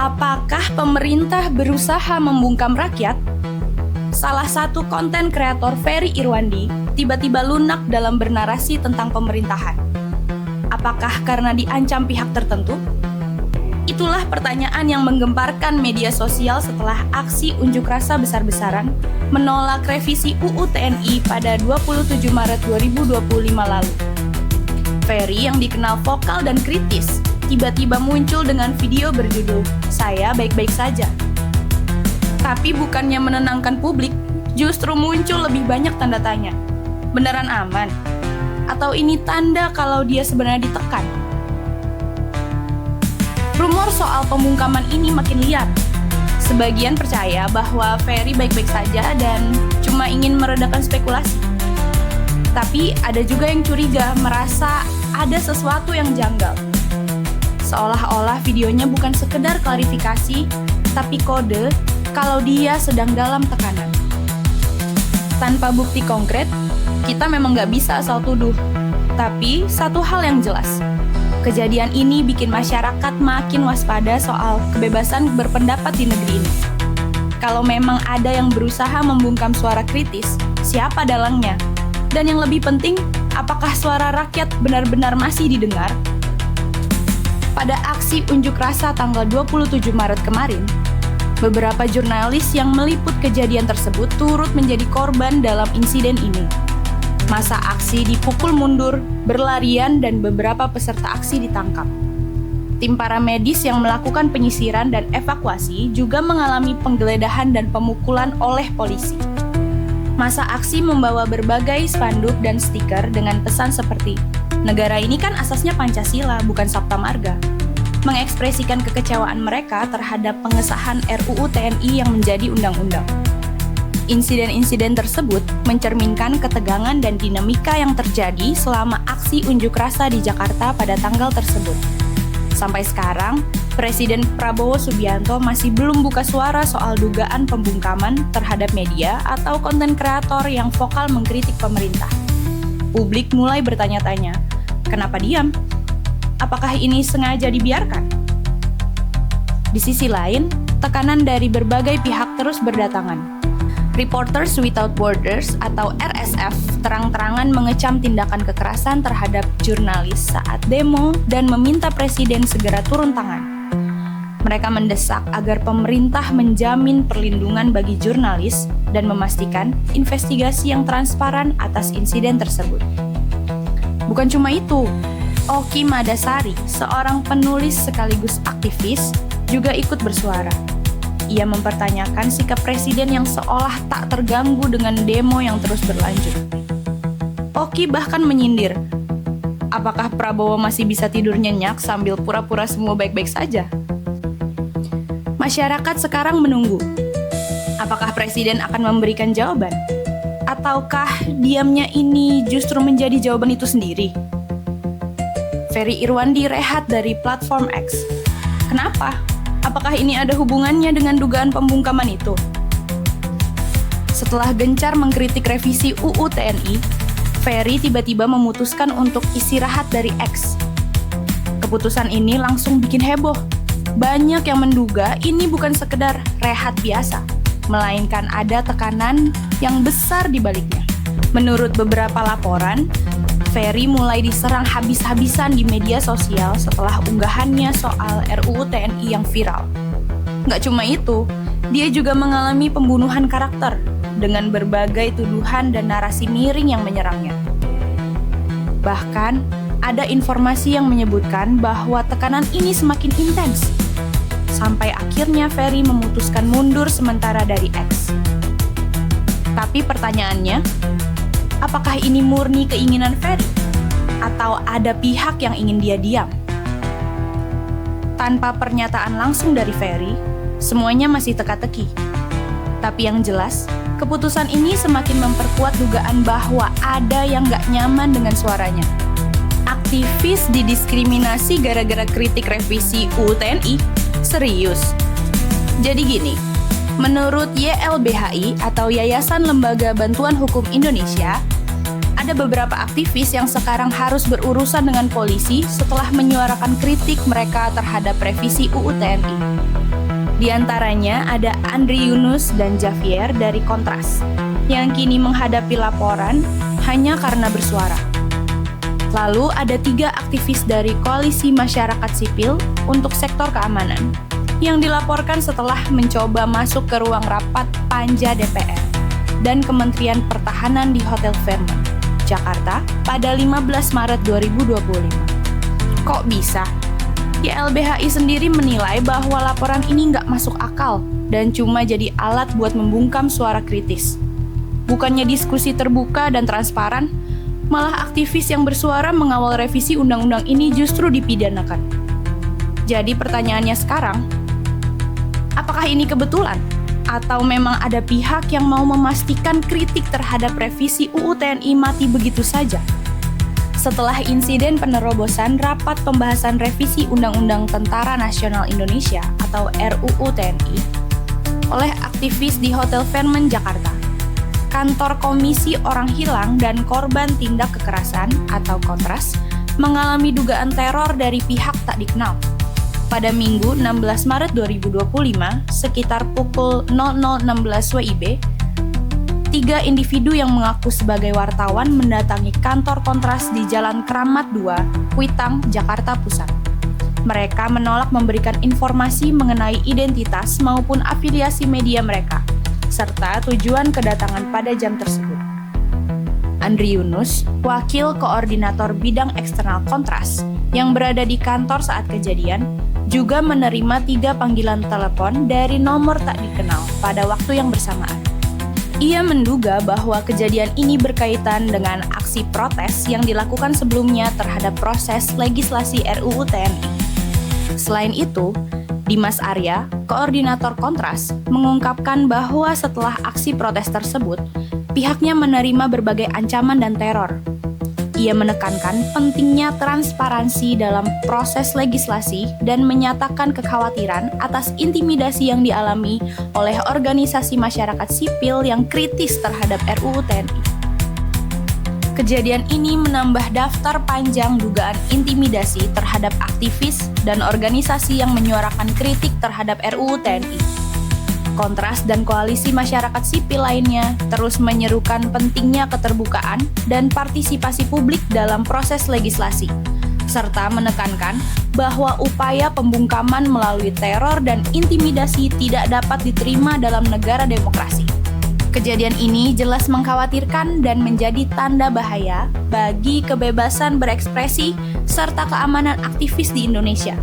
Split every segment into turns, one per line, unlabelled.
Apakah pemerintah berusaha membungkam rakyat? Salah satu konten kreator Ferry Irwandi tiba-tiba lunak dalam bernarasi tentang pemerintahan. Apakah karena diancam pihak tertentu? Itulah pertanyaan yang menggemparkan media sosial setelah aksi unjuk rasa besar-besaran menolak revisi UU TNI pada 27 Maret 2025 lalu. Ferry yang dikenal vokal dan kritis tiba-tiba muncul dengan video berjudul "Saya baik-baik saja". Tapi bukannya menenangkan publik, justru muncul lebih banyak tanda tanya. Beneran aman? Atau ini tanda kalau dia sebenarnya ditekan? Rumor soal pembungkaman ini makin liar. Sebagian percaya bahwa Ferry baik-baik saja dan cuma ingin meredakan spekulasi. Tapi ada juga yang curiga, merasa ada sesuatu yang janggal. Seolah-olah videonya bukan sekedar klarifikasi, tapi kode kalau dia sedang dalam tekanan. Tanpa bukti konkret, kita memang nggak bisa asal tuduh. Tapi satu hal yang jelas, kejadian ini bikin masyarakat makin waspada soal kebebasan berpendapat di negeri ini. Kalau memang ada yang berusaha membungkam suara kritis, siapa dalangnya? Dan yang lebih penting, apakah suara rakyat benar-benar masih didengar? Pada aksi unjuk rasa tanggal 27 Maret kemarin, beberapa jurnalis yang meliput kejadian tersebut turut menjadi korban dalam insiden ini. Masa aksi dipukul mundur, berlarian, dan beberapa peserta aksi ditangkap. Tim paramedis yang melakukan penyisiran dan evakuasi juga mengalami penggeledahan dan pemukulan oleh polisi. Masa aksi membawa berbagai spanduk dan stiker dengan pesan seperti "Negara ini kan asasnya Pancasila, bukan Sabta Marga", mengekspresikan kekecewaan mereka terhadap pengesahan RUU TNI yang menjadi undang-undang. Insiden-insiden tersebut mencerminkan ketegangan dan dinamika yang terjadi selama aksi unjuk rasa di Jakarta pada tanggal tersebut. Sampai sekarang, Presiden Prabowo Subianto masih belum buka suara soal dugaan pembungkaman terhadap media atau konten kreator yang vokal mengkritik pemerintah. Publik mulai bertanya-tanya, kenapa diam? Apakah ini sengaja dibiarkan? Di sisi lain, tekanan dari berbagai pihak terus berdatangan. Reporters Without Borders atau RSF terang-terangan mengecam tindakan kekerasan terhadap jurnalis saat demo dan meminta presiden segera turun tangan. Mereka mendesak agar pemerintah menjamin perlindungan bagi jurnalis dan memastikan investigasi yang transparan atas insiden tersebut. Bukan cuma itu, Oki Madasari, seorang penulis sekaligus aktivis, juga ikut bersuara. Ia mempertanyakan sikap presiden yang seolah tak terganggu dengan demo yang terus berlanjut. Oki bahkan menyindir, apakah Prabowo masih bisa tidur nyenyak sambil pura-pura semua baik-baik saja? Masyarakat sekarang menunggu, apakah presiden akan memberikan jawaban? Ataukah diamnya ini justru menjadi jawaban itu sendiri? Ferry Irwandi rehat dari platform X. Kenapa? Apakah ini ada hubungannya dengan dugaan pembungkaman itu? Setelah gencar mengkritik revisi UU TNI, Ferry tiba-tiba memutuskan untuk istirahat dari X. Keputusan ini langsung bikin heboh. Banyak yang menduga ini bukan sekedar rehat biasa, melainkan ada tekanan yang besar di baliknya. Menurut beberapa laporan, Ferry mulai diserang habis-habisan di media sosial setelah unggahannya soal RUU TNI yang viral. Nggak cuma itu, dia juga mengalami pembunuhan karakter dengan berbagai tuduhan dan narasi miring yang menyerangnya. Bahkan, ada informasi yang menyebutkan bahwa tekanan ini semakin intens, sampai akhirnya Ferry memutuskan mundur sementara dari X. Tapi pertanyaannya, apakah ini murni keinginan Ferry? Atau ada pihak yang ingin dia diam? Tanpa pernyataan langsung dari Ferry, semuanya masih teka-teki. Tapi yang jelas, keputusan ini semakin memperkuat dugaan bahwa ada yang gak nyaman dengan suaranya. Aktivis didiskriminasi gara-gara kritik revisi UU TNI? Serius? Jadi gini, menurut YLBHI atau Yayasan Lembaga Bantuan Hukum Indonesia, ada beberapa aktivis yang sekarang harus berurusan dengan polisi setelah menyuarakan kritik mereka terhadap revisi UU TNI. Di antaranya ada Andri Yunus dan Javier dari Kontras, yang kini menghadapi laporan hanya karena bersuara. Lalu ada 3 aktivis dari Koalisi Masyarakat Sipil untuk sektor keamanan, yang dilaporkan setelah mencoba masuk ke ruang rapat Panja DPR dan Kementerian Pertahanan di Hotel Fairmont, Jakarta pada 15 Maret 2025. Kok bisa? YLBHI sendiri menilai bahwa laporan ini nggak masuk akal dan cuma jadi alat buat membungkam suara kritis. Bukannya diskusi terbuka dan transparan, malah aktivis yang bersuara mengawal revisi undang-undang ini justru dipidanakan. Jadi pertanyaannya sekarang, apakah ini kebetulan? Atau memang ada pihak yang mau memastikan kritik terhadap revisi UU TNI mati begitu saja? Setelah insiden penerobosan rapat pembahasan revisi Undang-Undang Tentara Nasional Indonesia atau RUU TNI oleh aktivis di Hotel Fairmont, Jakarta, Kantor Komisi Orang Hilang dan Korban Tindak Kekerasan atau Kontras mengalami dugaan teror dari pihak tak dikenal. Pada Minggu 16 Maret 2025, sekitar pukul 00.16 WIB, 3 individu yang mengaku sebagai wartawan mendatangi kantor Kontras di Jalan Keramat 2, Kuitang, Jakarta Pusat. Mereka menolak memberikan informasi mengenai identitas maupun afiliasi media mereka, serta tujuan kedatangan pada jam tersebut. Andri Yunus, Wakil Koordinator Bidang Eksternal Kontras, yang berada di kantor saat kejadian, juga menerima 3 panggilan telepon dari nomor tak dikenal pada waktu yang bersamaan. Ia menduga bahwa kejadian ini berkaitan dengan aksi protes yang dilakukan sebelumnya terhadap proses legislasi RUU TNI. Selain itu, Dimas Arya, Koordinator Kontras, mengungkapkan bahwa setelah aksi protes tersebut, pihaknya menerima berbagai ancaman dan teror. Ia menekankan pentingnya transparansi dalam proses legislasi dan menyatakan kekhawatiran atas intimidasi yang dialami oleh organisasi masyarakat sipil yang kritis terhadap RUU TNI. Kejadian ini menambah daftar panjang dugaan intimidasi terhadap aktivis dan organisasi yang menyuarakan kritik terhadap RUU TNI. Kontras dan koalisi masyarakat sipil lainnya terus menyerukan pentingnya keterbukaan dan partisipasi publik dalam proses legislasi, serta menekankan bahwa upaya pembungkaman melalui teror dan intimidasi tidak dapat diterima dalam negara demokrasi. Kejadian ini jelas mengkhawatirkan dan menjadi tanda bahaya bagi kebebasan berekspresi serta keamanan aktivis di Indonesia.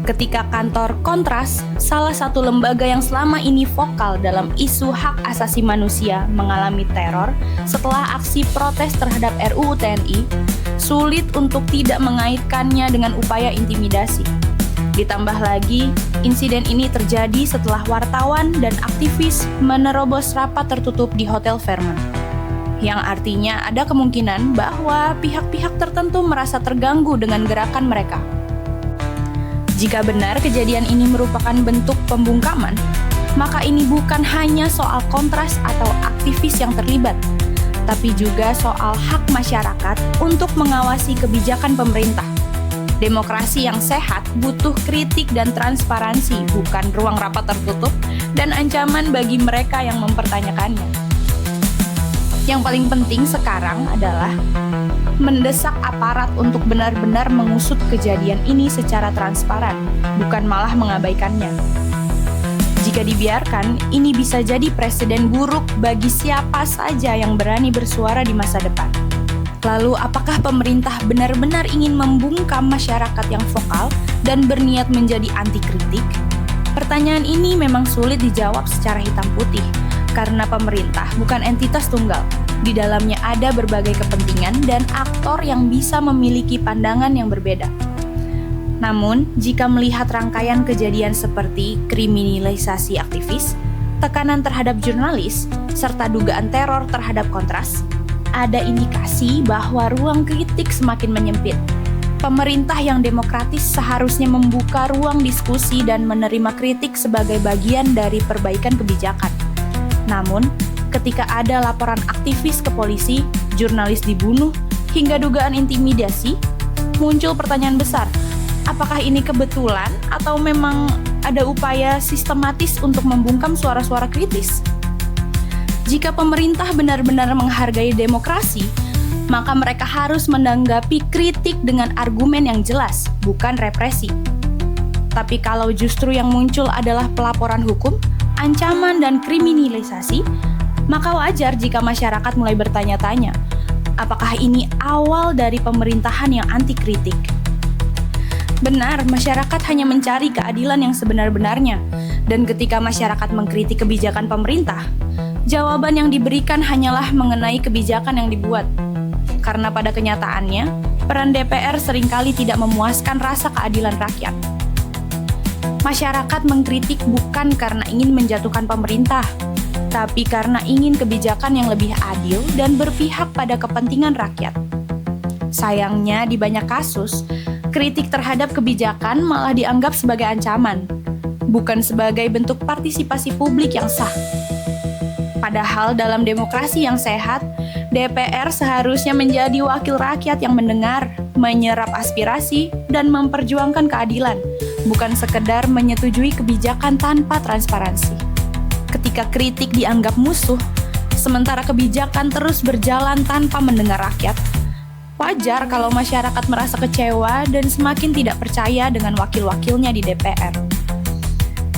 Ketika kantor Kontras, salah satu lembaga yang selama ini vokal dalam isu hak asasi manusia, mengalami teror setelah aksi protes terhadap RUU TNI, sulit untuk tidak mengaitkannya dengan upaya intimidasi. Ditambah lagi, insiden ini terjadi setelah wartawan dan aktivis menerobos rapat tertutup di Hotel Fairmont, yang artinya ada kemungkinan bahwa pihak-pihak tertentu merasa terganggu dengan gerakan mereka. Jika benar kejadian ini merupakan bentuk pembungkaman, maka ini bukan hanya soal Kontras atau aktivis yang terlibat, tapi juga soal hak masyarakat untuk mengawasi kebijakan pemerintah. Demokrasi yang sehat butuh kritik dan transparansi, bukan ruang rapat tertutup dan ancaman bagi mereka yang mempertanyakannya. Yang paling penting sekarang adalah mendesak aparat untuk benar-benar mengusut kejadian ini secara transparan, bukan malah mengabaikannya. Jika dibiarkan, ini bisa jadi presiden buruk bagi siapa saja yang berani bersuara di masa depan. Lalu, apakah pemerintah benar-benar ingin membungkam masyarakat yang vokal dan berniat menjadi anti kritik? Pertanyaan ini memang sulit dijawab secara hitam putih, karena pemerintah bukan entitas tunggal. Di dalamnya ada berbagai kepentingan dan aktor yang bisa memiliki pandangan yang berbeda. Namun, jika melihat rangkaian kejadian seperti kriminalisasi aktivis, tekanan terhadap jurnalis, serta dugaan teror terhadap Kontras, ada indikasi bahwa ruang kritik semakin menyempit. Pemerintah yang demokratis seharusnya membuka ruang diskusi dan menerima kritik sebagai bagian dari perbaikan kebijakan. Namun, ketika ada laporan aktivis ke polisi, jurnalis dibunuh, hingga dugaan intimidasi, muncul pertanyaan besar, apakah ini kebetulan atau memang ada upaya sistematis untuk membungkam suara-suara kritis? Jika pemerintah benar-benar menghargai demokrasi, maka mereka harus menanggapi kritik dengan argumen yang jelas, bukan represi. Tapi kalau justru yang muncul adalah pelaporan hukum, ancaman dan kriminalisasi, maka wajar jika masyarakat mulai bertanya-tanya, apakah ini awal dari pemerintahan yang anti kritik? Benar, masyarakat hanya mencari keadilan yang sebenar-benarnya, dan ketika masyarakat mengkritik kebijakan pemerintah, jawaban yang diberikan hanyalah mengenai kebijakan yang dibuat. Karena pada kenyataannya, peran DPR seringkali tidak memuaskan rasa keadilan rakyat. Masyarakat mengkritik bukan karena ingin menjatuhkan pemerintah, tapi karena ingin kebijakan yang lebih adil dan berpihak pada kepentingan rakyat. Sayangnya, di banyak kasus, kritik terhadap kebijakan malah dianggap sebagai ancaman, bukan sebagai bentuk partisipasi publik yang sah. Padahal dalam demokrasi yang sehat, DPR seharusnya menjadi wakil rakyat yang mendengar, menyerap aspirasi, dan memperjuangkan keadilan, bukan sekedar menyetujui kebijakan tanpa transparansi. Ketika kritik dianggap musuh, sementara kebijakan terus berjalan tanpa mendengar rakyat, wajar kalau masyarakat merasa kecewa dan semakin tidak percaya dengan wakil-wakilnya di DPR.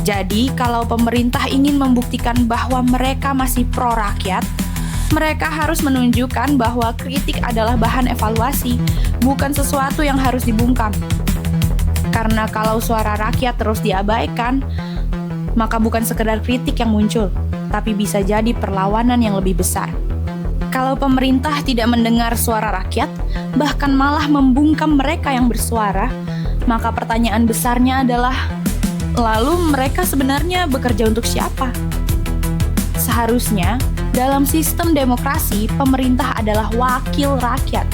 Jadi, kalau pemerintah ingin membuktikan bahwa mereka masih pro-rakyat, mereka harus menunjukkan bahwa kritik adalah bahan evaluasi, bukan sesuatu yang harus dibungkam. Karena kalau suara rakyat terus diabaikan, maka bukan sekedar kritik yang muncul, tapi bisa jadi perlawanan yang lebih besar. Kalau pemerintah tidak mendengar suara rakyat, bahkan malah membungkam mereka yang bersuara, maka pertanyaan besarnya adalah, lalu mereka sebenarnya bekerja untuk siapa? Seharusnya, dalam sistem demokrasi, pemerintah adalah wakil rakyat,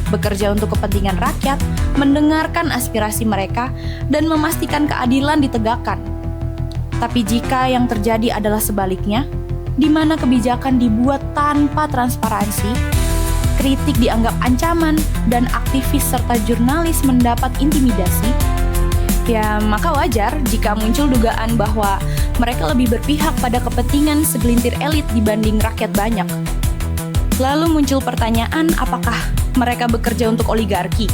bekerja untuk kepentingan rakyat, mendengarkan aspirasi mereka, dan memastikan keadilan ditegakkan. Tapi jika yang terjadi adalah sebaliknya, di mana kebijakan dibuat tanpa transparansi, kritik dianggap ancaman, dan aktivis serta jurnalis mendapat intimidasi, ya maka wajar jika muncul dugaan bahwa mereka lebih berpihak pada kepentingan segelintir elit dibanding rakyat banyak. Lalu muncul pertanyaan, apakah mereka bekerja untuk oligarki,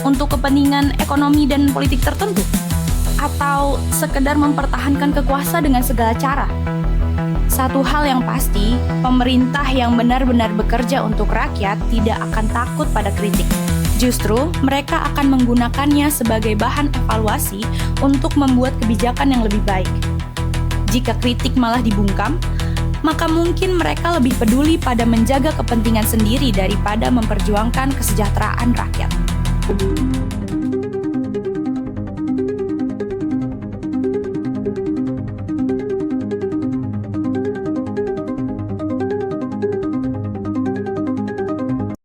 untuk kepentingan ekonomi dan politik tertentu, atau sekedar mempertahankan kekuasaan dengan segala cara? Satu hal yang pasti, pemerintah yang benar-benar bekerja untuk rakyat tidak akan takut pada kritik. Justru, mereka akan menggunakannya sebagai bahan evaluasi untuk membuat kebijakan yang lebih baik. Jika kritik malah dibungkam, maka mungkin mereka lebih peduli pada menjaga kepentingan sendiri daripada memperjuangkan kesejahteraan rakyat.